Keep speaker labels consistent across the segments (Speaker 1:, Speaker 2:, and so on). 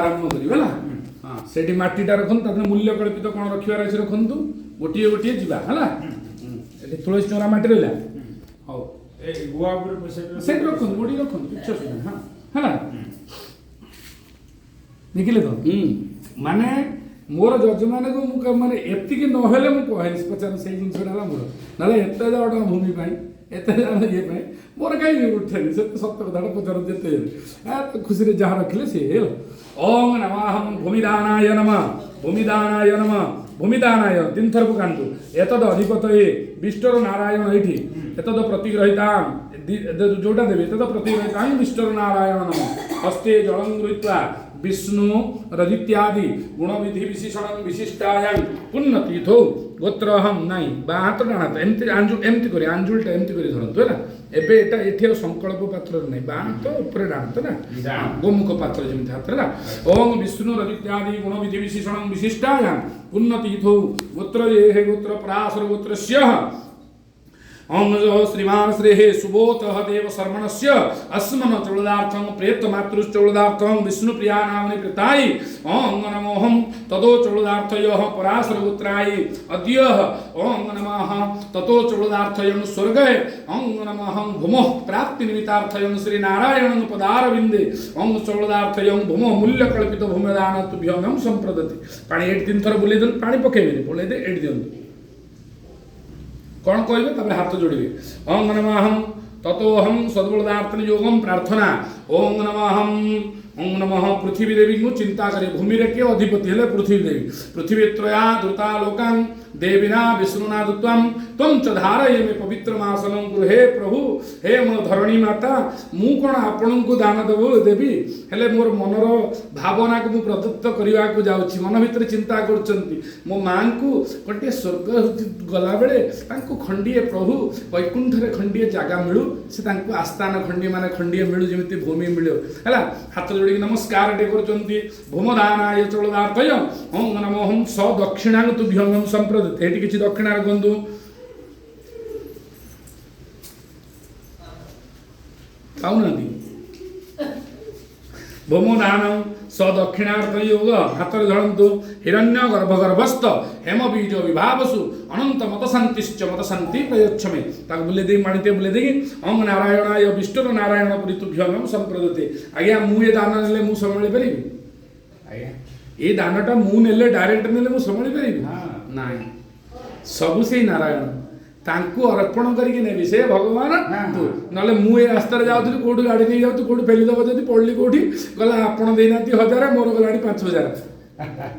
Speaker 1: आरंभ करिवे ना हां सेठी माटीटा रखन तने मूल्य कल्पित कोन रखिवार अछि रखंतु गोटिए गोटिए जिबा हला एठी तुळसी चोरा माटी रहला हो
Speaker 2: ए गुआ ऊपर
Speaker 1: सेट रखन गोडी रखन किछ सुना हां हला देखिले तो माने मोर जजमान को मु माने एति कि नहेले मु कहली पचार से जिंस डाला मोर नाले एते जाडा भूमि पाई एते जाडा ये पाई मोर काई उठेनी से सत्य कथा पचार जेते आ खुशी रे जहा रखले से ओम नमः भूमिदानाय नमः भूमिदानाय नमः भूमिदानाय तीन थर कांतु एतद अधिपतये विष्णु नारायण एठी एतद प्रतिग्रहिता जोटा देवे एतद प्रतिग्रहिता विष्णु नारायण नमः हस्ते जलं गृहीत्वा विष्णु रजित्यादि गुणविधि विशेषण विशिष्टायां पुण्यतीर्थो गोत्रहम नाई बा हाथ डाणा तो एमती आंजुल एमती करी आंजुलटा एमती करी धरंतु है ना एबे एटा एठी संकल्प पात्र नै बा तो ऊपर डाणा तो ना गोमुख पात्र जेमती हाथ ला ओम विष्णु रजित्यादि गुणविधि विशेषण विशिष्टायां पुण्यतीर्थो गोत्र ये हे गोत्र पराशर गोत्रस्य ओम श्रीमान श्रेः सुबोधः देव शर्मणस्य अस्मन चौलदार्थं प्रेत मातृश्चौलदार्थं विष्णुप्रिया नामनि प्रताय ओम नमोहम ततो चौलदार्थयः पराशर गोत्राय अद्यः ओम नमः ततो चौलदार्थयं स्वर्गे ओम नमः भूमः प्राप्ति निमित्तार्थयं श्री नारायणं पदारविन्दे ओम चौलदार्थयं भूमः मूल्य कल्पित भूमिदान तुभ्यं संप्रदति पानी एट तीन थर बुले देन पानी पकेबे बुले दे एट दियंतु कौन कहे तब हाथ जोड़े ओम नमः ततोहम सद्बलदार्थन योगम प्रार्थना ओम नमः पृथ्वी देवी को चिंता करे भूमि रे के अधिपति हेले पृथ्वी देवी पृथ्वी त्रया द्रुता लोकां देविना विष्णुना दुत्वम त्वं च धारय मे पवित्रमासनं कुरु हे प्रभु हे मो धरणी माता मु कोन आपन को दान देबो देवी हेले मोर मनर भावना को मु प्रदत्त करबा को जाउछि मन भीतर चिंता करचंती मो मां को गोटे स्वर्ग गला बेले तांको खंडिए प्रभु वैकुंठ रे खंडिए जागा मिलु से तांको आस्थान खंडी माने खंडिए मिलु जेमिति भूमि मिलु हला हाथ जोड़ी नमस्कार टे करचंती भूमदानाय चौलदार्थय ओम नमो हम स दक्षिणां तुभ्यं संप्रदते एटी किछि दक्षिणार गंदु पाउनांदी भूमदानं स दक्षिणार्थ योग हाथ धरतु हिरण्य गर्भगर्भस्थ हेम बीज विभावसु अनंत मत शांतिश्च मत शांति प्रयच्छमे ताक बुले दे मानिते बुले दे ओम नारायणाय विष्णु नारायण परितुभ्यं संप्रदते आज्ञा मु ए दान नेले मु संभाळी परिबि आज्ञा ए दानटा मु नेले डायरेक्ट नेले मु संभाळी परिबि नाही सब से नारायण तांकु अर्पण करके नेबी से भगवान तू नले मु ए रास्ता रे जाउथि कोठी गाड़ी नै जाउथि कोठी फेली दब जदी पडली कोठी गला आपण देनाती 1000 मोर गलाडी 5000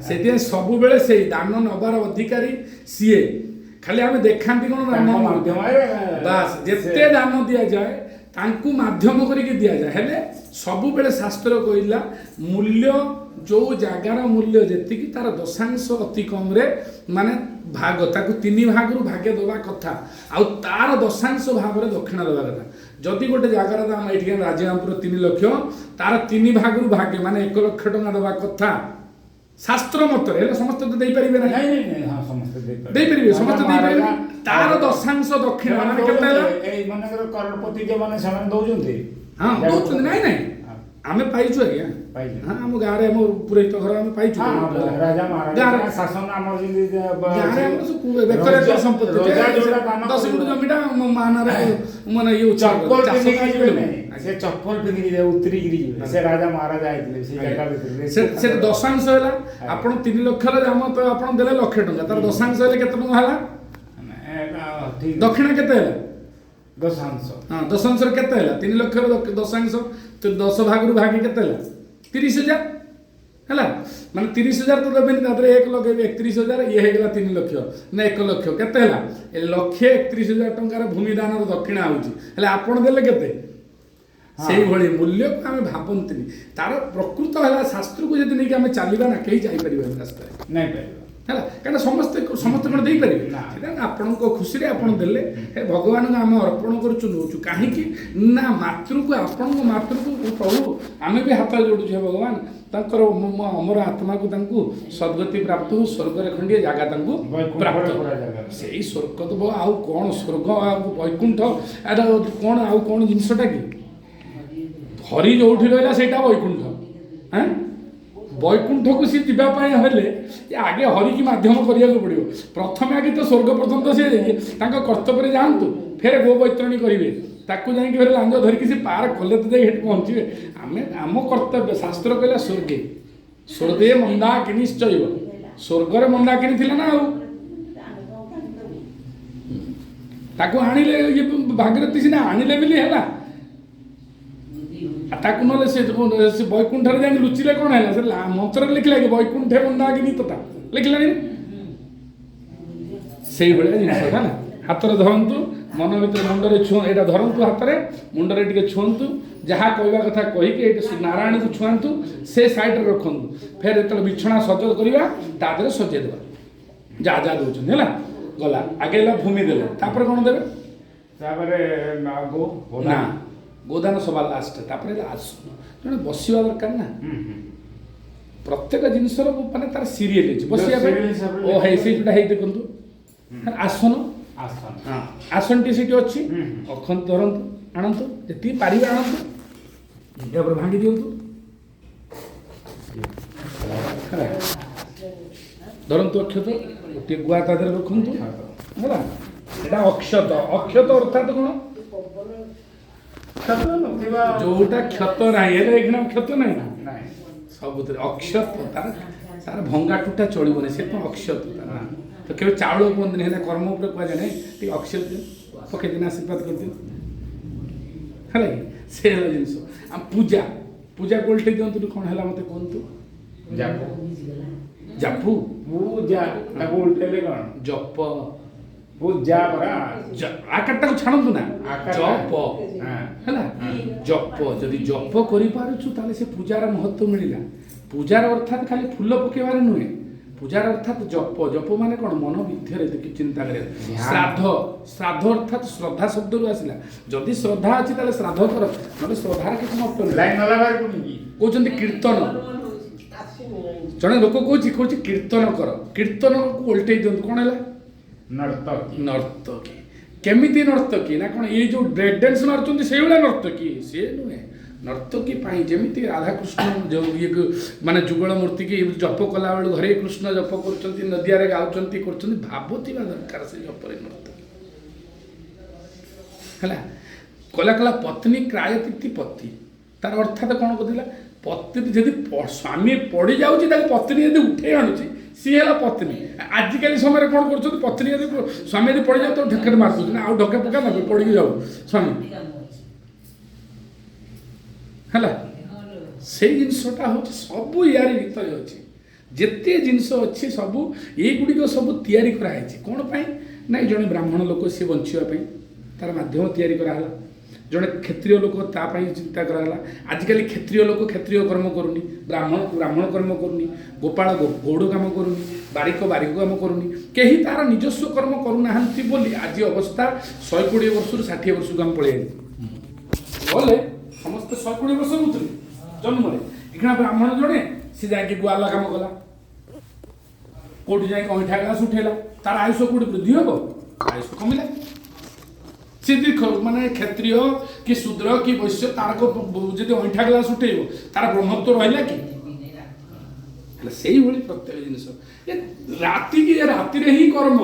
Speaker 1: सेति सब बेले से दान नबार अधिकारी सीए खाली हमें देखांती कोन दान माध्यम बस जेते दान दिया जाए तांकु माध्यम करके दिया जाए हेले सब बेले शास्त्र कहला मूल्य जो जगार मूल्य जेति की तार दशांश अति कम रे माने भाग ताकु तीन भाग रु भाग्य दबा कथा आ तार दशांश भाग रे दक्षिणा दबा कथा जदि गोटे जगार दाम एठी राजगामपुर 3 लाख तार तीन भाग रु भाग्य माने 1 लाख टका दबा कथा शास्त्र मत रे समस्त तो देई परिबे ना
Speaker 2: नहीं हां समस्त
Speaker 1: देई परिबे समस्त देई परिबे तार दशांश दक्षिणा माने केते
Speaker 2: ए मनकर करोड़पति जे माने समान दउजंती
Speaker 1: हां दउजंती नहीं आमे पाइछु आज्ञा हां हम गारे हम पुरोहित घर हम पाइछु
Speaker 2: राजा महाराजा शासन हमर जिंदगी
Speaker 1: गारे हम सब बेकर संपत्ति 10 गुण जमीटा माना रे माने यो
Speaker 2: चप्पल से चप्पल पिंगी जे उतरी गिरी से राजा महाराजा आइले से जगह भीतर
Speaker 1: से दशांश होला आपण 3 लाख रे हम तो आपण देले लाख टका तार दशांश हेले केते टका हला दक्षिण केते हला
Speaker 2: दशांश
Speaker 1: हां दशांश रे केते हला 3 लाख रे दशांश तो 10 भाग रु भागी केते हला 30000 हला माने 30000 तो देबेनी तादरे 1 लाख 31000 ये हेगला 3 लाख ना 1 लाख केते हला ए लाख 31000 टंका रे भूमि दान दक्षिणा होउची हला आपण देले केते सेही भली मूल्य को आमे भाबंतनी तार प्रकृत हला शास्त्र को जति नै कि आमे चालिबा ना कहि जाई परिबा रास्ता
Speaker 2: नै परिबा
Speaker 1: हला कारण समस्त कोन देई परिबे सेटा आपन को खुशी रे आपन देले हे भगवान को आमे अर्पण करछु नोचु काहे कि ना मातृ को आपन को मातृ को प्रभु आमे भी हाथ जोडु छे भगवान तांकर अमर आत्मा को तांकु सद्गति प्राप्त हो स्वर्ग रे खंडिए जागा तांकु प्राप्त सेही स्वर्ग तो आउ कोन स्वर्ग आ वैकुंठ आर कोन आउ कोन जिंसटा कि हरि जोठी रहला सेटा वैकुंठ हैं ବୈକୁଣ୍ଠ କୁ ସି ଯିବା ପାଇଁ ହେଲେ ଆଗେ ହରିକି ମାଧ୍ୟମ କରିବାକୁ ପଡ଼ିବ। ପ୍ରଥମେ ଆଗେ ତ ସ୍ୱର୍ଗ ପର୍ଯ୍ୟନ୍ତ ସେ ତାଙ୍କ କର୍ତ୍ତବ୍ୟରେ ଯାଆନ୍ତୁ, ଫେରେ ଗୋ ବୈତରଣୀ କରିବେ, ତାକୁ ଯାଇକି ଫେରେ ଲାଞ୍ଜ ଧରିକି ସେ ପାର କଲେ ତ ଯାଇକି ସେଠି ପହଞ୍ଚିବେ। ଆମେ ଆମ କର୍ତ୍ତବ୍ୟ, ଶାସ୍ତ୍ର କହିଲା ସ୍ୱର୍ଗେ ସ୍ୱର୍ଗେ ମନ୍ଦାକିନୀ ନିଶ୍ଚୟ, ସ୍ୱର୍ଗରେ ମନ୍ଦାକିନୀ ଥିଲେ ନା ଆଉ। ତାକୁ ଆଣିଲେ ଇଏ ଭାଗୀରଥୀ ସିନା ଆଣିଲେ ବୋଲି ହେଲା, ତାକୁ ନହେଲେ ସେ ବୈକୁଣ୍ଠରେ ଯାଇକି ଲୁଚିଲେ କ'ଣ ହେଲା? ସେ ମନ୍ତ୍ରରେ ଲେଖିଲା କି ବୈକୁଣ୍ଠେ ମନ୍ଦାକିନୀ ତଥା ଲେଖିଲାଣି। ସେଇଭଳିଆ ଜିନିଷ ହେଲା। ହାତରେ ଧରନ୍ତୁ, ମନ ଭିତରେ ମୁଣ୍ଡରେ ଛୁଁ, ଏଇଟା ଧରନ୍ତୁ ହାତରେ, ମୁଣ୍ଡରେ ଟିକେ ଛୁଅନ୍ତୁ, ଯାହା କହିବା କଥା କହିକି ଏଇଟା ନାରାୟଣକୁ ଛୁଆନ୍ତୁ, ସେ ସାଇଡ଼ରେ ରଖନ୍ତୁ। ଫେର ଯେତେବେଳେ ବିଛଣା ସଜ କରିବା ତା ଦେହରେ ସଜେଇ ଦେବା, ଯାହା ଯାହା ଦେଉଛନ୍ତି ହେଲା। ଗଲା ଆଗେ ହେଲା ଭୂମି ଦେଲେ, ତାପରେ କ'ଣ ଦେବେ?
Speaker 2: ତାପରେ
Speaker 1: ନା ଗୋଦାନ ସଭା ଲାଷ୍ଟ, ତାପରେ ଆସନ। ଜଣେ ବସିବା ଦରକାର ନା, ପ୍ରତ୍ୟେକ ଜିନିଷର ମାନେ ତାର ସିରିଏଲ ଅଛି ବସିବା ପାଇଁ। ଓ ହେଇ ସେଇ ଯୋଉଟା ହେଇ ଦେଖନ୍ତୁ ଆସନ, ଆସନଟି ସେଠି ଅଛି। ଅଖନ୍ତୁ, ଧରନ୍ତୁ, ଆଣନ୍ତୁ, ଯେତିକି ପାରିବେ ଆଣନ୍ତୁ, ତାପରେ ଭାଙ୍ଗି ଦିଅନ୍ତୁ। ଧରନ୍ତୁ ଅକ୍ଷତ, ଗୋଟିଏ ଗୁଆ ତା ଦେହରେ ରଖନ୍ତୁ ହେଲା। ଏଇଟା ଅକ୍ଷତ। ଅକ୍ଷତ ଅର୍ଥାତ୍ କ'ଣ? ଯୋଉଟା କ୍ଷତ ନାହିଁ, ହେଲେ ଏଇଖିଣା କ୍ଷତ ନାହିଁ ନା ସବୁଥିରେ ଅକ୍ଷତ। ତାର ଭଙ୍ଗା ଟୁଟା ଚଳିବନି, ସେ କ'ଣ ଅକ୍ଷତ ତାର। ତ କେବେ ଚାଉଳ କୁହନ୍ତିନି, ହେଲେ କର୍ମ ଉପରେ କୁହାଯାଏ ନାହିଁ, ଟିକେ ଅକ୍ଷତ ପକେଇ ଦିନ ଆଶୀର୍ବାଦ କରିଦିଅ ହେଲା କି। ସେ ହେଲା ଜିନିଷ। ଆଉ ପୂଜା, ପୂଜାକୁ ଓଲଟେଇ ଦିଅନ୍ତୁ, କ'ଣ ହେଲା ମୋତେ କୁହନ୍ତୁ? ଜାପୁ
Speaker 2: ପୂଜା, ତାକୁ ଓଲଟେଇଲେ କ'ଣ?
Speaker 1: ଜପ।
Speaker 2: ପୂଜା ପରା
Speaker 1: ଆକାରଟାକୁ ଛାଣନ୍ତୁ ନା, ଜପ ହେଲା। ଜପ, ଯଦି ଜପ କରିପାରୁଛୁ ତାହେଲେ ସେ ପୂଜାର ମହତ୍ଵ ମିଳିଲା। ପୂଜାର ଅର୍ଥାତ୍ ଖାଲି ଫୁଲ ପକେଇବାରେ ନୁହେଁ, ପୂଜାର ଅର୍ଥାତ୍ ଜପ। ଜପ ମାନେ କ'ଣ? ମନ ଭିତରେ ଚିନ୍ତା କରିବା। ଶ୍ରାଦ୍ଧ, ଶ୍ରାଦ୍ଧ ଅର୍ଥାତ୍ ଶ୍ରଦ୍ଧା ଶବ୍ଦରୁ ଆସିଲା। ଯଦି ଶ୍ରଦ୍ଧା ଅଛି ତାହେଲେ ଶ୍ରାଦ୍ଧ କର, ନହେଲେ ଶ୍ରଦ୍ଧାର କିଛି ମହତ୍ଵ ନାହିଁ। କହୁଛନ୍ତି କୀର୍ତ୍ତନ, ଜଣେ ଲୋକ କହୁଛି କୀର୍ତ୍ତନ କର, କୀର୍ତ୍ତନକୁ ଓଲଟେଇ ଦିଅନ୍ତୁ, କ'ଣ ହେଲା? ନର୍ତ୍ତକୀ। କେମିତି ନର୍ତ୍ତକୀ? ନା କ'ଣ ଏଇ ଯୋଉ ବ୍ରେକ୍ ଡ୍ୟାନ୍ସ ମାରୁଛନ୍ତି ସେଇଭଳିଆ ନର୍ତ୍ତକୀ? ସେ ନୁହେଁ। ନର୍ତ୍ତକୀ ପାଇଁ ଯେମିତି ରାଧାକୃଷ୍ଣ ଯୋଉ ଇଏ ମାନେ ଯୁଗଳ ମୂର୍ତ୍ତିକି ଜପ କଲାବେଳୁ ଘରେ କୃଷ୍ଣ ଜପ କରୁଛନ୍ତି, ନଦିଆରେ ଗାଉଛନ୍ତି, କରୁଛନ୍ତି, ଭାବ ଥିବା ଦରକାର ସେ ଜପରେ ନର୍ତ୍ତକୀ ହେଲା। କଲା ପତ୍ନୀ କ୍ରାୟତୀତି ପତି, ତାର ଅର୍ଥାତ କ'ଣ କହୁଥିଲା? ପତ୍ନୀ ଯଦି ସ୍ୱାମୀ ପଡ଼ି ଯାଉଛି ତାକୁ ପତ୍ନୀ ଯଦି ଉଠେଇ ଆଣୁଛି ସିଏ ହେଲା ପତ୍ନୀ। ଆଜିକାଲି ସମୟରେ କ'ଣ କରୁଛନ୍ତି? ପତ୍ନୀ ଯଦି ସ୍ୱାମୀ ଯଦି ପଡ଼ିଯାଉ ତ ଢକେଟ ମାରୁଛନ୍ତି ନା, ଆଉ ଢକେ ପକା ନା ପଡ଼ିକି ଯାଉ ସ୍ୱାମୀ ହେଲା। ସେଇ ଜିନିଷଟା ହେଉଛି ସବୁ ୟାରି ଭିତରେ ଅଛି। ଯେତେ ଜିନିଷ ଅଛି ସବୁ ଏଇଗୁଡ଼ିକ ସବୁ ତିଆରି କରାହେଇଛି କ'ଣ ପାଇଁ? ନାଇଁ, ଜଣେ ବ୍ରାହ୍ମଣ ଲୋକ ସିଏ ବଞ୍ଚିବା ପାଇଁ ତାର ମାଧ୍ୟମ ତିଆରି କରାହେଲା। ଜଣେ କ୍ଷତ୍ରିୟ ଲୋକ ତା ପାଇଁ ଚିନ୍ତା କରାଗଲା। ଆଜିକାଲି କ୍ଷତ୍ରିୟ ଲୋକ କ୍ଷତ୍ରିୟ କର୍ମ କରୁନି, ବ୍ରାହ୍ମଣ କର୍ମ କରୁନି, ଗୋପାଳ ଗୌଡ଼ କାମ କରୁନି, ବାରିକ କାମ କରୁନି, କେହି ତାର ନିଜସ୍ୱ କର୍ମ କରୁନାହାନ୍ତି ବୋଲି ଆଜି ଅବସ୍ଥା 120 ବର୍ଷରୁ 60 ବର୍ଷକୁ ଆମେ ପଳେଇ ଆସିଛୁ। ଗଲେ ସମସ୍ତେ 120 ବର୍ଷ ରହୁଥିଲେ ଜନ୍ମରେ। ଏଇଖିଣା ବ୍ରାହ୍ମଣ ଜଣେ ସେ ଯାଇକି ଗୁଆଲା କାମ କଲା, କୋଉଠି ଯାଇକି ଅଇଁଠା ଗ୍ଲାସ ଉଠେଇଲା, ତାର ଆୟୁଷ କୋଉଠି ବୃଦ୍ଧି ହେବ? ଆୟୁଷ କମିଲା। ସେ ମାନେ କ୍ଷତ୍ରିୟ କି ଶୂଦ୍ର କି ବୈଶ୍ୟ, ତାର ଯଦି ଅଇଁଠା ଗ୍ଲାସ ଉଠେଇବ ତାର ବ୍ରହ୍ମତ୍ୱ ରହିଲା କି? ହେଲେ ସେଇଭଳି ପ୍ରତ୍ୟେକ ଜିନିଷ ରାତିରେ ହିଁ କର୍ମ।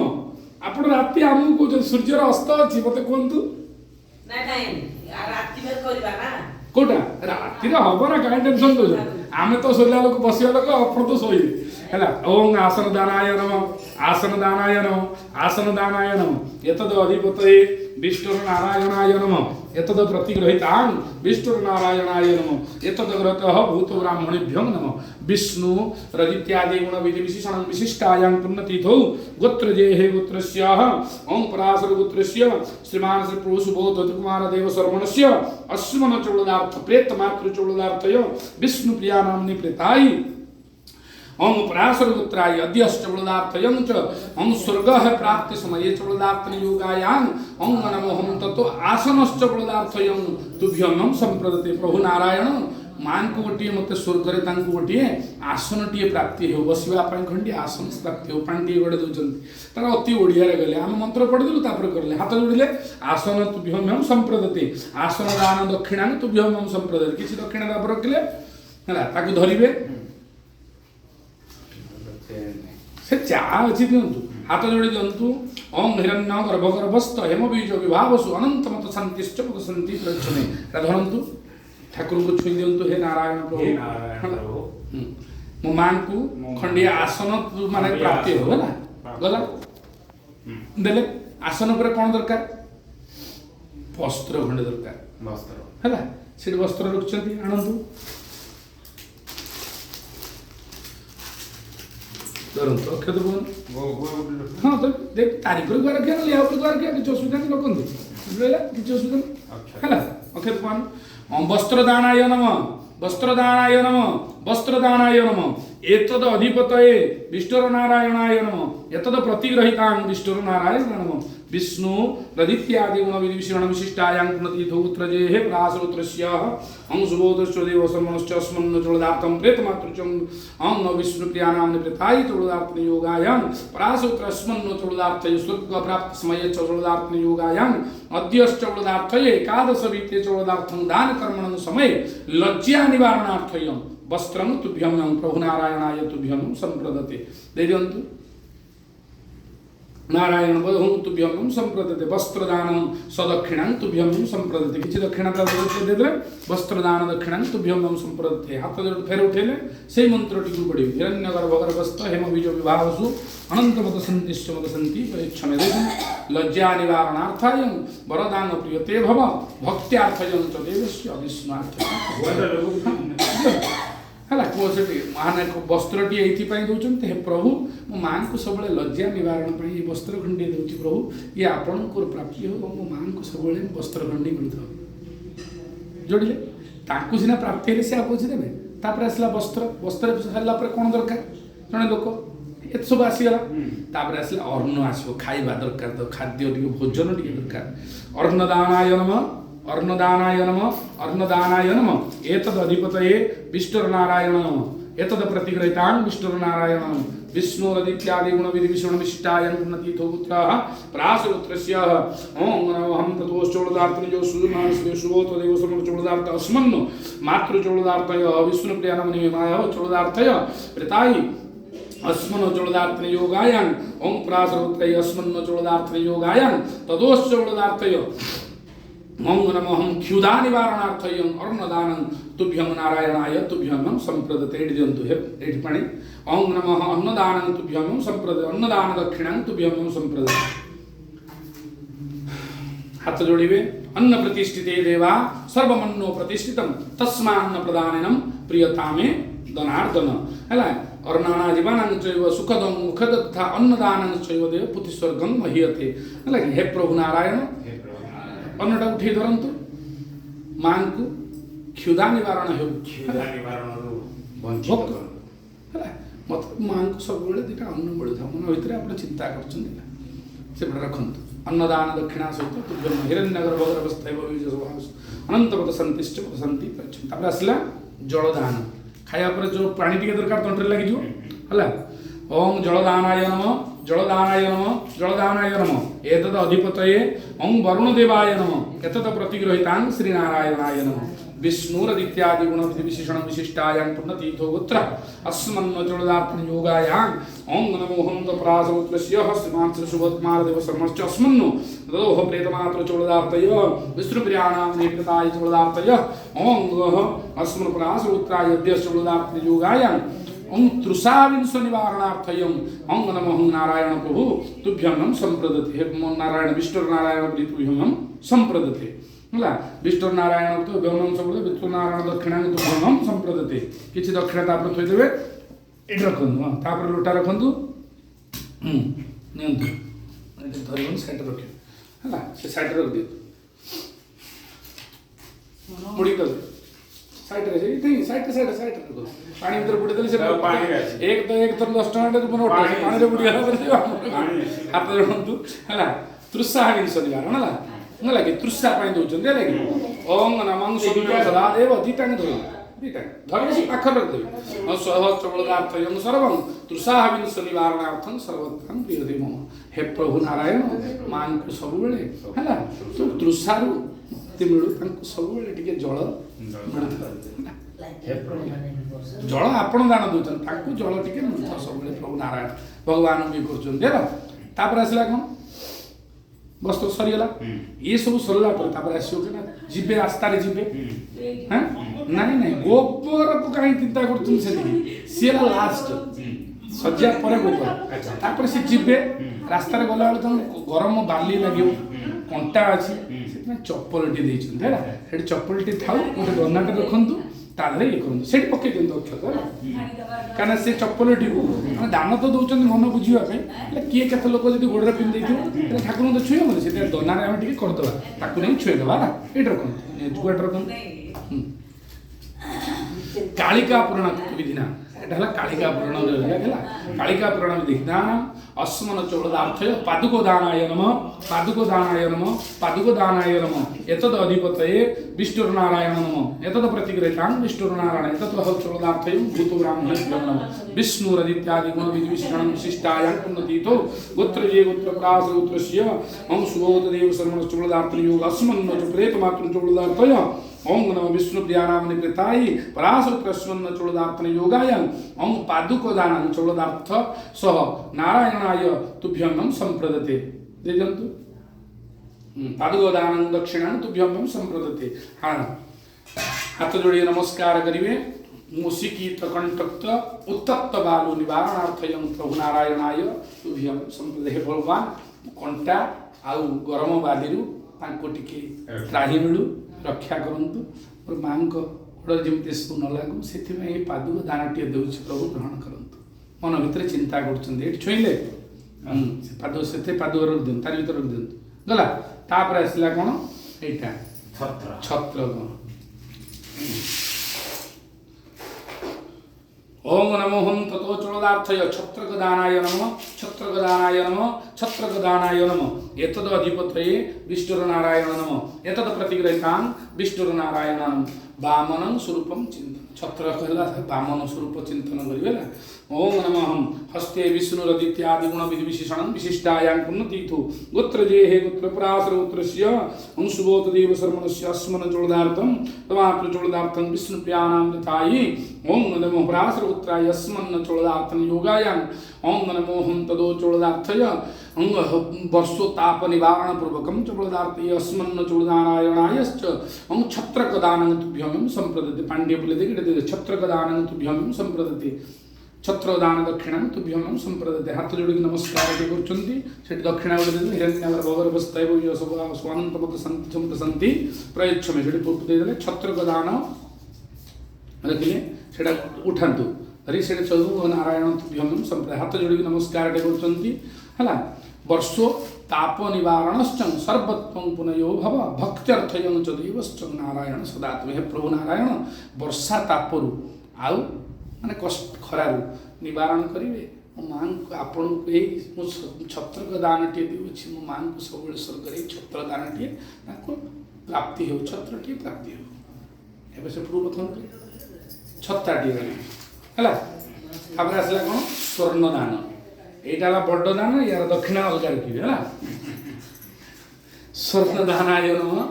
Speaker 1: ଆପଣ ରାତି ଆମକୁ କହୁଛନ୍ତି ସୂର୍ଯ୍ୟର ଅସ୍ତ ଅଛି, ମତେ କୁହନ୍ତୁ କୋଉଟା ରାତିରେ ହବ ନା? କାହିଁ ଟେନସନ ଦଉଛନ୍ତି? ଆମେ ତ ଶୋଇଲା ଲୋକ, ବସିବା ଲୋକ, ଆପଣ ତ ଶୋଇବେ ହେଲା। ଓଂ ଆସନ ଦାନାୟ ନମଃ, ଆସନ ଦାନାୟ ନମଃ, ଆସନ ଦାନାୟ ନମଃ, ଏତଦ୍ ଅଧିପତये ବିଷ୍ଣୁର ନାରାୟଣାୟ ନମଃ, ଏତଦ୍ ପ୍ରତିଗ୍ରହିତାଂ ବିଷ୍ଣୁର ନାରାୟଣାୟ ନମଃ, ଏତଦ୍ ଗ୍ରତଃ ଭୂତ ବ୍ରାହ୍ମଣେଭ୍ୟଂ ନମଃ। ବିଷ୍ଣୁ ରଜିତ୍ୟାଦି ଗୁଣ ବିଧି ବିଶେଷଣ ବିଶିଷ୍ଟାୟାଂ ପୁଣ୍ୟତୀଥौ ଗୋତ୍ରଜେଃ ଗୋତ୍ରସ୍ୟାଃ ଓಂ ପରାଶର ଗୋତ୍ରସ୍ୟ ଶ୍ରୀମାନ ଶ୍ରୀ ପ୍ରଭୁ ସୁବୋଧ କୁମାର ଦେବ ଶର୍ମଣସ୍ୟ ଅଶ୍ମନ ଚୌଳଦାର୍ଥ ପ୍ରେତ ମାତୃ ଚୌଳଦାର୍ଥୟ ବିଷ୍ଣୁ ପ୍ରିୟା ନାମ୍ନି ପ୍ରେତାଇ ओं पराशर गोत्राय अद्यश्च बलदार्थयं च ओं स्वर्गः प्राप्ति समये च बलदार्थन योगायां ओं नमोहं ततो आसनश्च बलदार्थयं तुभ्यं संप्रदते। प्रभु नारायण मां को गोटे मत स्वर्ग में गोटे आसनटीए प्राप्ति हो, बसवा खंडी आसन प्राप्ति हो, पानी गोटे दौरान तार अति ओडिया गले आम मंत्र पढ़ीदेलु करें हाथ जोड़िले आसन तुभ्यं संप्रदते, आसन दान दक्षिणा तुभ्यं संप्रदते। किसी दक्षिणा रखिले है धरवे ଚା ଅଛି ଦିଅନ୍ତୁ, ହାତ ଯୋଡ଼ି ଦିଅନ୍ତୁ। ଓಂ ହିରଣ୍ୟ ଗର୍ଭ ଗର୍ଭସ୍ଥ ହେମ ବୀଜ ବିଭାବସୁ ଅନନ୍ତ ମତ ଶାନ୍ତିଶ୍ଚ ମତ ଶାନ୍ତି ପ୍ରଚ୍ଛମେ। ଏଟା ଧରନ୍ତୁ, ଠାକୁରଙ୍କୁ ଛୁଇଁ ଦିଅନ୍ତୁ। ହେ ନାରାୟଣ ପ୍ରଭୁ,
Speaker 2: हे नारायण प्रभु
Speaker 1: ମୋ ମାଙ୍କୁ ଖଣ୍ଡିଆ ଆସନ ମାନେ ପ୍ରାପ୍ତି ହବ ହେଲା। ଗଲା ଦେଲେ ଆସନ ଉପରେ କ'ଣ ଦରକାର? ବସ୍ତ୍ର ଖଣ୍ଡେ ଦରକାର
Speaker 2: वस्त्र
Speaker 1: ହେଲା। ସେଠି ବସ୍ତ୍ର ରଖୁଛନ୍ତି, ଆଣନ୍ତୁ। ଧରନ୍ତୁ ଅକ୍ଷତ ଭୁବନ। ହଁ ତ ଦେଖ ତାରି ଉପରେ ଗୁଆ ରଖିବା ନା ଲିଆ ଉପରେ ଗୁଆ ରଖିବା, କିଛି ଅସୁବିଧା ନାହିଁ, ରଖନ୍ତୁ। ବୁଝିଲା, କିଛି ଅସୁବିଧା ନାହିଁ ହେଲା। ଅକ୍ଷତ ଭୁବନ। ବସ୍ତ୍ର ଦାନାୟ ନମ, ବସ୍ତ୍ର ଦାନାୟ ନମ, ବସ୍ତ୍ର ଦାନାୟ ନମ। ଏତଦ ଅଧିପତये ବିଷ୍ଣୁର ନାରାୟଣାୟ ନମ। ଏତଦ ପ୍ରତିଗ୍ରହିତାଂ ବିଷ୍ଣୁର ନାରାୟଣ ନମ। विष्णु रदित्यादि गुण विभीषण विशिष्टायां पुनति धौत्रजे हे प्रासरुत्रस्य अंशुबोधश्च देव समनश्च अस्मन्न चोलदार्थं प्रेतमातृचं अंग विष्णु प्रियानां निप्रताय चोलदार्थ योगायां प्रासरुत्र अस्मन्न चोलदार्थय स्वर्ग प्राप्त समय चोलदार्थ योगायां अद्यश्च चोलदार्थये एकादश वीते चोलदार्थं दान कर्मणं समय लज्जा निवारणार्थय वस्त्रं तुभ्यं प्रभु नारायणाय तुभ्यं संप्रदते। दे दियन्तु। नारायण बधूं तुभ्यं संप्रदते। वस्त्रदान सदक्षिणां तुभ्यं संप्रदते। किसी दक्षिणा देदेले वस्त्रदान दक्षिणां तुभ्यं संप्रदते। हाथ फेर उठेले से मंत्रटी को पढ़ी। हिरण्यगर्भ गर्भस्थ हेम बीज विभावसु अनंतमत सन्तिश्च मत सन्ति परिच्छमे। लज्जा निवारणार्थाय वरदान प्रियते भव भक्त्यार्थय च देवस्य विष्णुर्थय है कौटी महान वस्त्रटी ये दौरान हे प्रभु मो माँ को सब लज्जा निवारण ये वस्त्र खंडी दूसरी प्रभु ये आपण को प्राप्ति हो मो माँ को सब वस्त्र खंडी मिलता जोड़िले ताकू सीना प्राप्ति है से आपको देवे तापर आसला वस्त्र वस्त्र सारापर कौन दरकार जड़े लोक ये सब आसीगला तापर आसला अन्न आसो खाइबा दरकार तो खाद्य भोजन टे दरकार अन्नदानाय नमः अर्णदानाय नमः अर्णदानाय नमः एतद अधिपतये विष्णुर्नारायण नमः एतद प्रतिग्रहितां विष्णुर्नारायण नमः विष्णुरदित्यादि गुण विभीषण विशिष्टायं पुनतीथो पुत्रः प्रासरुत्रस्य ओं नमः ततोश्चोलदार्थनिजो सुमानस्य सुवोत देव समर चोलदार्थ अस्मन्नो मातृचोलदार्थय विष्णुप्रियानां नियमाय चोलदार्थय प्रेताय अस्मनो चोलदार्थन योगायां ओं प्रासरुत्रय अस्मन्नो चोलदार्थन योगायां ततोश्चोलदार्थय ओं नमः क्षुधा निवारणार्थय अर्णदान तुभ्यं नारायणाय तुभ्यं संप्रदते। दियन्तु हे एठी पाणी ओं नमः अन्नदान तुभ्यं संप्रदते अन्नदान दक्षिणां तुभ्यं संप्रदते। हाथ जोड़िबे। अन्न प्रतिष्ठिते देवा सर्वमन्नो प्रतिष्ठितं तस्मान्न प्रदानेनं प्रियतामे दनार्दन हैला अर्णाना जीवानां चैव सुखदं मुखद तथा अन्नदानं चैव देव पुतिस्वर्गं मह्यते हैला हे प्रभु नारायण अन्नटा उठे धरतु माँ को क्षुधा निवारण हो मत माँ को सब दुटा अन्न मिलू था मन भर आप चिंता कर रखु अन्नदान दक्षिणा सहित तुभ्यं हिरण्यगर्भ गर्भस्थ अनंतपद सन्तिश्च सन्ति तापर आसला जलदान खाया पर जो पानी टिके दरकार तंत्रे लगी है ओं जलदानाय नमः जलदानाय नमः जलदानाय नमः एतद अधिपतये ओं वरुणदेवाय नमः एतद प्रतिग्रहितां श्रीनारायणाय नमः विष्णुरदित्यादि गुण विशेषण विशिष्टायां पुण्यतीर्थो गोत्र अस्मन्न जलदार्थन योगायां ओं नमो हंत प्रासरुत्रस्य श्रीमान श्री सुबोधकुमार देव शर्मश्च अस्मन्नो तदोह प्रेतमात्र चोलदार्थय विष्णुप्रियाणां निकृताय चोलदार्थय ओं अस्मन् प्रासरुत्राय अद्यश्च चोलदार्थन योगायां ओं तृषाविंश निवारणार्थयं ओं नमः नारायण प्रभु तुभ्यं संप्रदते। हे नारायण विष्णु नारायण तुभ्यं संप्रदते है विष्णु नारायण तो व्यवनम सब विष्णु नारायण दक्षिणा तुभ्यं संप्रदते। किसी दक्षिणा तापर थोदेवे ये रखु तापर लोटा रखु नियंतु धरन साइड रखे है से साइड रख दियो मुड़ी कर साइड रे नहीं साइड साइड साइड रखो पानी भीतर बुड़ी देले से एक थर 10 टका रे मन उठे पानी रे बुड़ी गला हाथ जोड़ंतु हला तृषा विंश निवारण हला न लगे तृषा पानी दउचन दे लगे ओं नमः सुविद्या सदा देव दीटांग धर धर से पाखर रख देबे सह चोलदार्थयं सर्वं तृषा विंश निवारणार्थं सर्वत्रं प्रियते मम। हे प्रभु नारायण मां को सब बेले हला तो तृषारु मुक्ति मिलू तांको सब बेले टिके जल मिलू ଜଳ ଆପଣ ଦାନ ଦେଉଛନ୍ତି ତାଙ୍କୁ ଜଳ ଟିକେ ମିଳୁଥିବ ସବୁବେଳେ ପ୍ରଭୁ ନାରାୟଣ ଭଗବାନ ବି କରୁଛନ୍ତି ହେଲା। ତାପରେ ଆସିଲା କ'ଣ ବସ୍ତ୍ର ସରିଗଲା ଏ ସବୁ ସରିଲା ପରେ ତାପରେ ଆସିବ କି ନା ଯିବେ ରାସ୍ତାରେ ଯିବେ ହଁ ନାଇଁ ନାଇଁ ଗୋବରକୁ କାହିଁ ଚିନ୍ତା କରୁଛନ୍ତି ସେତିକି ସିଏ ହେଲା ଲାଷ୍ଟ ସଜ୍ଜା ପରେ ଗୋବର ତାପରେ ସେ ଯିବେ ରାସ୍ତାରେ ଗଲାବେଳେ ତାଙ୍କୁ ଗରମ ବାଲି ଲାଗିବ କଣ୍ଟା ଅଛି ସେଥିପାଇଁ ଚପଲଟି ଦେଇଛନ୍ତି ହେଲା ସେଠି ଚପଲଟି ଥାଉ ଗୋଟେ ଦନାଟେ ରଖନ୍ତୁ ତା ଦେହରେ ଇଏ କରନ୍ତୁ ସେଇଠି ପକେଇ ଦିଅନ୍ତୁ ଅକ୍ଷତ ହେଲା କାହିଁକିନା ସେ ଚପଲଟିକୁ ଆମେ ଦାନ ତ ଦେଉଛନ୍ତି ମନ ବୁଝିବା ପାଇଁ ହେଲେ କିଏ କେତେ ଲୋକ ଯଦି ଗୋଡ଼ରେ ପିନ୍ଧି ଦେଇଥିବ ହେଲେ ଠାକୁରଙ୍କୁ ତ ଛୁଇଁବନି ସେଥିପାଇଁ ଦନାରେ ଆମେ ଟିକେ କରିଦେବା ତାକୁ ନେଇ ଛୁଇଁଦେବା ହେଲା ଏଇଠି ରଖନ୍ତୁ ଯୁଗଟା ରଖନ୍ତୁ କାଳିକା ପୁରାଣ ବିଧି ନା এটা হলো কালিকা পুরাণ ହେଲା কালিকা পুরাণ বিধিদান অস্মন চৌলদার্থয় পাদুক দানায় নমঃ পাদুক দানায় নমঃ পাদুক দানায় নমঃ এতদ অধিপতয়ে বিষ্ণুর নারায়ণ নমঃ এতদ প্রতিগ্রহিতাং বিষ্ণুর নারায়ণ এতদ চৌলদার্থয় ভূত ব্রাহ্মণ নমঃ বিষ্ণুর ইত্যাদি গুণ বিধিবিষ্ণং বিশিষ্টায়াং উন্নতিতো গোত্র যে গোত্র প্রাস গোত্রস্য ওম সুবোধ দেব সর্বণ চৌলদার্থ যোগ অস্মন প্রেত মাতৃ চৌলদার্থয় ओम नमो विष्णु प्रियानाम निकृताई पराशर प्रश्न चोलदार्थन योगाय ओम पादुक दानं चोलदार्थ सह नारायणाय तुभ्यं संप्रदते दे जंतु पादुक दानं दक्षिणां तुभ्यं संप्रदते हाँ हाथ जोड़ी नमस्कार करिवे मुसिकीत कंटक्त उत्तप्त बालु निवारणार्थयं प्रभु नारायणाय तुभ्यं संप्रदते भगवान कंटा आउ गरम बादिरु तांको टिके त्राही मिलू रक्षा करंतु और माँ को गोड़ जमी सब न लगू से पादुक दानटे दूसरी प्रभु ग्रहण करंतु मन भितर चिंता कर छुईले पाद से पादुक रख दिखाँ तार भर रख दिखाँ गला तापर आसला कौन यहाँ छत्र कौन ओम नमो हम ततो चोलदार्थय छत्रकदानाय नमः छत्रकदानाय नमः छत्रकदानाय नमः एतद अधिपतये विष्णुर्नारायण नमः एतद प्रतिग्रहितां विष्णुर्नारायणं वामनं स्वरूपं चिंतन छत्र कहला वामन स्वरूप चिंतन करिवेला ओम नमः हम हस्ते विष्णुरदित्यादि गुण विधि विशेषणं विशिष्टायां पुण्यतीथो गोत्र जे हे गोत्र पराशर गोत्रस्य हम सुबोध देव शर्मणस्य अस्मन चोलदार्थं तमात्र चोलदार्थं विष्णु प्रियानां यथायि ओम नमो पराशर गोत्राय अस्मन चोलदार्थं योगायां ओम नमो हम तदो चोलदार्थय वर्षोताप निवारण पूर्वकं चोलदार्थय अस्मन चोलदानायणायश्च हम छत्रकदानं तुभ्यं संप्रदते पांड्य बोले दे छत्रकदानं तुभ्यं संप्रदते छत्रदान दक्षिणा तुभ्यम संप्रदते हाथ जोड़ी नमस्कार कर दक्षिणा गोटे दे हिरण्यवर भगवरवस्था स्वानंत मत संत संति प्रयच्छमे से देदेले छत्रकदान रखिले से उठातु धरी से नारायण तुभ्यम संप्रदाय हाथ जोड़ी नमस्कार कर वर्षो ताप निवारणश्च सर्वत्व पुनयो भव भक्त्यर्थयं च देवश्च नारायण सदा हे प्रभु नारायण वर्षा तापरु आउ माने कष्ट खरारु निवारण करेंगे मो माँ को आपण को छत्रक दानटे देउछि मो माँ को सब स्वर्ग छत्र दानटे प्राप्ति हो छत्रटी प्राप्ति हो एवं से पूर्व प्रथम छत्ताटी है आसला कौन स्वर्ण दान यहाँ बड़ दान यार दक्षिणा अलग रखिए है स्वर्ण दानाय नमः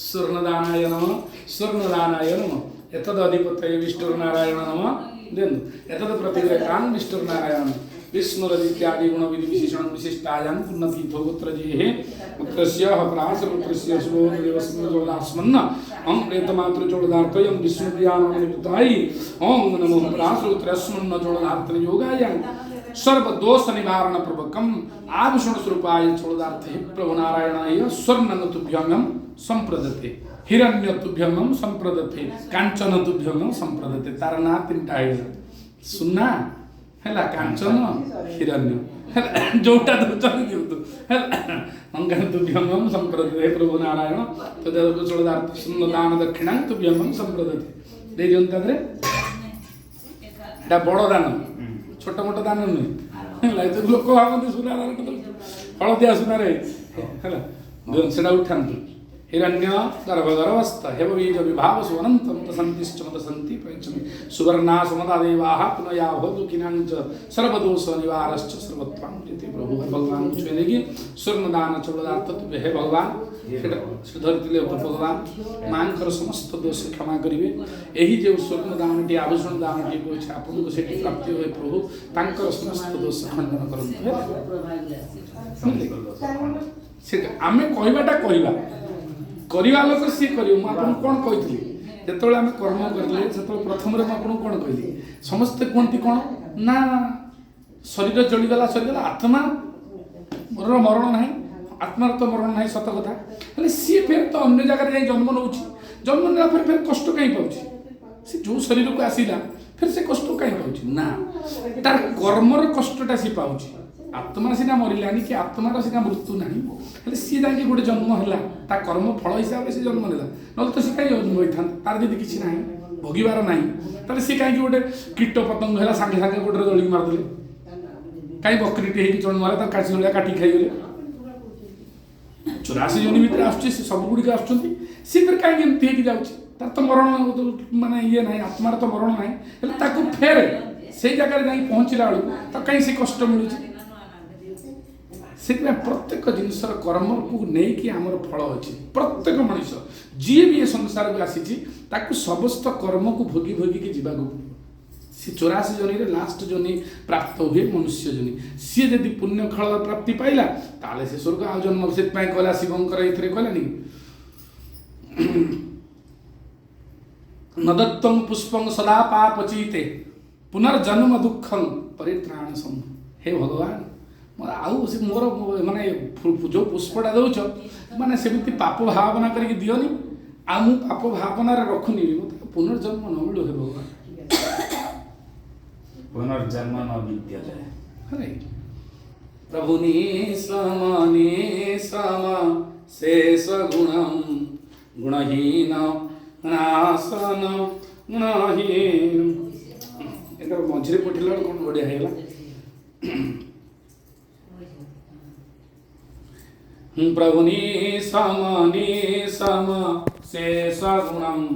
Speaker 1: स्वर्ण दानाय नमः स्वर्ण दानाय नमः एतद अधिपतये विष्णुर्नारायण नमः देनु एतद प्रतिग्रहितां विष्णुर्नारायण विष्णुरदित्यादि गुण विधि विशेषण विशिष्टायां पुण्यतीर्थो गोत्र जे हे गोत्रस्य पराशर गोत्रस्य सुबोध देवस्य चोलदास्मन्न ओम प्रेतमातृ चोलदार्थयं विष्णुप्रियानां निवृत्ताय ओम नमो पराशर गोत्रस्मन्न चोलदार्थ योगाय सर्व दोष निवारण पूर्वकम आभूषण स्वरूपाय चोलदार्थे प्रभु नारायणाय स्वर्णं तुभ्यं संप्रदते हिरण्य तुभ्यं संप्रदते कांचन तुभ्यं संप्रदते तार ना तीनटा है सुना है कांचन हिरण्य जोटा दौन दिवत है अंगन तुभ्यं संप्रदते प्रभु नारायण तदेव चोलदार्थ सुन्न दान दक्षिणा तुभ्यं संप्रदते दे जनता बड़ दान छोट मोट दान नुहे लोक भावती सुना हलदिया सुना है से उठातु हिरण्य गर्भगर्भस्थ हेव बीज विभाव सुवनंत मत संतिष्ठ मत संति पंचमी सुवर्णा समदा देवाः पुनया भवदुखिनांच सर्वदोष निवारश्च सर्वत्वां प्रीति प्रभु भगवान छुए देगी स्वर्ण दान चौदार्थ हे भगवान से धरती भगवान मांकर समस्त दोष क्षमा करिवे एही जे स्वर्ण दानटी आभूषण दानटी को आपन को सेठी प्राप्ति होय प्रभु तांकर समस्त दोष खंडन करंतु से आमे कहबाटा कहबा करवा लोक सी कर कौन कही जो आम कर्म करें से प्रथम आपको कौन कहली समस्ते कहती कौन ना शरीर जलीगला सरीगला आत्मा मरण ना आत्मार तो मरण ना सत कथा हेल्ले सी फिर तो अन्य जगह जा जन्म नौ जन्म ना फिर फिर कष्ट कहीं पाँच सी जो शरीर को आसला फिर से कष्ट कहीं पाँच ना तार कर्मर कष्टा सी पाँच आत्मा सीना मरलानी कि आत्मार सीना मृत्यु ना हेल्ले सी जाकि गोटे जन्म है कर्म फल हिसाब से जन्म नेला ना तो सी कहीं जन्म होता तार जब किसी ना भोगार ना ताले सी कहीं गोटे कीट पतंग है सागे सागे गोटे दलिक मारदे कहीं बकरीटे होगी जन्म है काशी भलिया काटी खाईगले 84 जन भितर आसुच्छी सब गुड़िक आसुच्च सी फिर कहीं एमती तार तो मरण माने ये ना आत्मार तो मरण ना फेर से जगह जा पहुँचला बेलू कहीं से कष्ट मिलूँ से प्रत्येक जिनसर कर्म को लेकिन आमर फल अच्छी प्रत्येक मनीष जी भी ये संसार को आसी समस्त कर्म को भोगी भोगी के जीवा सी 84 जन लास्ट जनी प्राप्त हुए मनुष्य जनी सी जदि पुण्य फल प्राप्ति पाइला ताले से स्वर्ग आ जन्म से कहला शिवंकर ये कहलानी नदत्तं पुष्पं सदा पापचीते पुनर्जन्म दुखं परित्राण सम हे भगवान आउ से मोर माने जो पुष्पटा दौच माने सेमती पाप भावना करके दियोनी आ मु पाप भावना रखुनी मत पुनर्जन्म न मिलो हे भगवान
Speaker 2: पुनर्जन्म न विद्यते
Speaker 1: हरे प्रभुनि सम शेष गुणम गुणहीन नाशन गुणहीन एकर मझिरे पठिला कोन बढ़िया हेला प्रभुनि सम शेष गुणम